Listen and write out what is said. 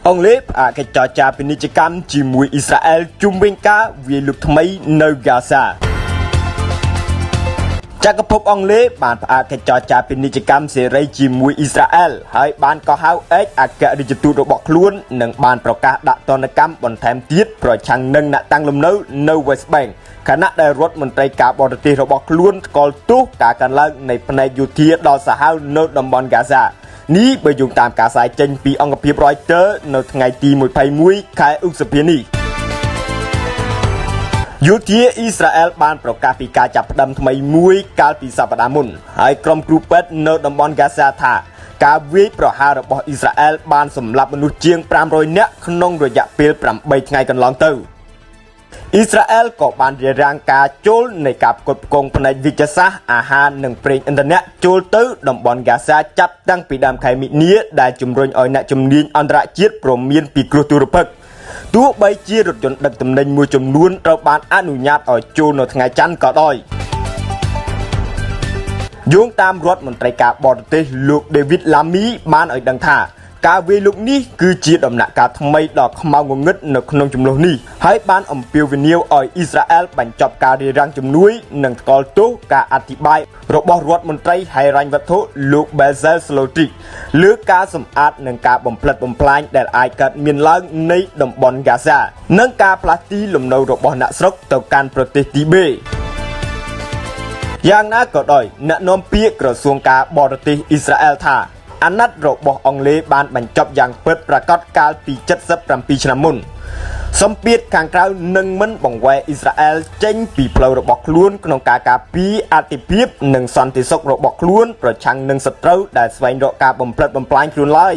អង្គលេបអាកិច្ចចរចាពាណិជ្ជកម្មជាមួយអ៊ីស្រាអែលជុំវិញការវាយលុកថ្មីនៅហ្គាសាចក្រភពអង់គ្លេសបានផ្អាកកិច្ចចរចាពាណិជ្ជកម្មសេរីជាមួយអ៊ីស្រាអែលហើយបានកោះហៅឯកអគ្គរដ្ឋទូតរបស់ខ្លួននិងបានប្រកាសដាក់ទណ្ឌកម្មបន្ថែមទៀតប្រឆាំងនឹងអ្នកតាំងលំនៅនៅ West Bank ខណៈដែលរដ្ឋមន្ត្រីការបរទេសរបស់ខ្លួនស្គាល់ទោសការកើនឡើងនៃផ្នែកយោធាដល់សាហាវនៅតំបន់ហ្គាសានេះបើយោងតាមការផ្សាយចេញពីអង្គភាព Reuters នៅថ្ងៃទី21ខែឧសភានេះយោធាអ៊ីស្រាអែលបានប្រកាសពីការចាប់ផ្ដើមថ្មីមួយកាលពីសប្តាហ៍មុនហើយក្រុមគ្រូពេទ្យនៅតំបន់ហ្គាសាថាការវាយប្រហាររបស់អ៊ីស្រាអែលបានសម្លាប់មនុស្សជាង500នាក់ក្នុងរយៈពេល8ថ្ងៃកន្លងទៅអ៊ីស្រាអែលក៏បានរារាំងការចូលនៃការផ្គត់ផ្គង់ផ្នែកវិទ្យាសាស្ត្រអាហារនិងប្រេងឥន្ធនៈចូលទៅតំបន់ហ្គាសាចាប់តាំងពីដើមខែមិនិនាដែលជំរុញឲ្យអ្នកជំនាញអន្តរជាតិព្រមមានពីគ្រោះទុរភិក្សទោះបីជារថយន្តដឹកទំនិញមួយចំនួនត្រូវបានអនុញ្ញាតឲ្យចូលនៅថ្ងៃច័ន្ទក៏ដោយយោងតាមរដ្ឋមន្ត្រីការបរទេសលោក David Lammy បានឲ្យដឹងថាការវាយលុកនេះគឺជាដំណាក់កាលថ្មីដ៏ខ្មៅងងឹតនៅក្នុងចំនួននេះហើយបានអំពាវនាវឲ្យអ៊ីស្រាអែលបញ្ចប់ការរារាំងជំនួយនិងថ្កោលទោសការអធិប្បាយរបស់រដ្ឋមន្ត្រីហិរញ្ញវត្ថុលោក Bezalel Smotrich លើការសម្អាតនិងការបំផ្លិចបំផ្លាញដែលអាចកើតមានឡើងនៃតំបន់ហ្គាសានិងការផ្លាស់ទីលំនៅរបស់អ្នកស្រុកទៅកាន់ប្រទេសទីបេយ៉ាងណាក៏ដោយអ្នកនាំពាក្យក្រសួងការបរទេសអ៊ីស្រាអែលថាអាណត្តិរបស់អង់គ្លេសបានបញ្ចប់យ៉ាងពិតប្រាកដកាលពី77ឆ្នាំមុនសម្ពាធខាងក្រៅនឹងមិនបង្វែរអ៊ីស្រាអែលចេញពីផ្លូវរបស់ខ្លួនក្នុងការការពារអធិភាពនិងសន្តិសុខរបស់ខ្លួនប្រឆាំងនឹងសត្រូវដែលស្វែងរកការបំផ្លិចបំផ្លាញខ្លួនឡើយ